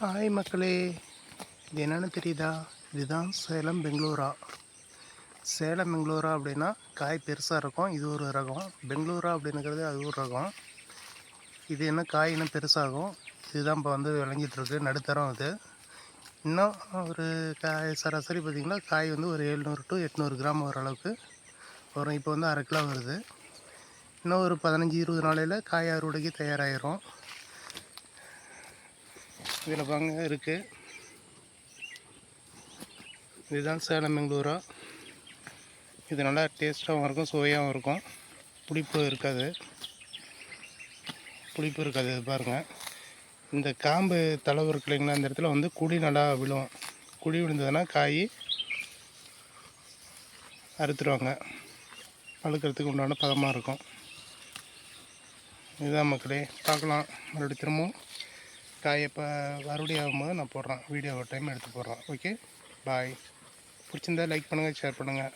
Hi மக்களே, இது என்னென்னு தெரியுதா? இதுதான் சேலம் பெங்களூரா. சேலம் பெங்களூரா அப்படின்னா காய் பெருசாக இருக்கும், இது ஒரு ரகம். பெங்களூரா அப்படின்னுங்கிறது அது ஒரு ரகம். இது என்ன காய் இன்னும் பெருசாகும். இதுதான் இப்போ வந்து விளங்கிட்டுருக்கு, நடுத்தரம். அது இன்னும் ஒரு காய் சராசரி பார்த்திங்கன்னா காய் வந்து ஒரு 700 to 800 கிராம் வர அளவுக்கு வரும். இப்போ வந்து 1/2 கிலோ வருது. இன்னும் ஒரு 15-20 நாளையில் காய் அறுவடைக்கு தயாராகிடும். இதில் பாங்க இருக்குது. இதுதான் சேலம் பெங்களூரா. இது நல்லா டேஸ்ட்டாகவும் இருக்கும், சுவையாகவும் இருக்கும். புளிப்பு இருக்காது. இது பாருங்கள். இந்த காம்பு தளவு இருக்கு இல்லைங்களா, இந்த இடத்துல வந்து குழி நல்லா விழும். குழி விழுந்ததுன்னா காய் அறுத்துருவாங்க. அழுக்கிறதுக்கு உண்டான பதமாக இருக்கும். இதுதான் மக்களே, பார்க்கலாம். மறுபடியும் திரும்பவும் காய் எப்போ மறுபடியும் ஆகும்போது நான் போடுறேன், வீடியோ ஒரு டைம் எடுத்து போடுறேன். ஓகே, பாய். பிடிச்சிருந்தா லைக் பண்ணுங்கள், ஷேர் பண்ணுங்கள்.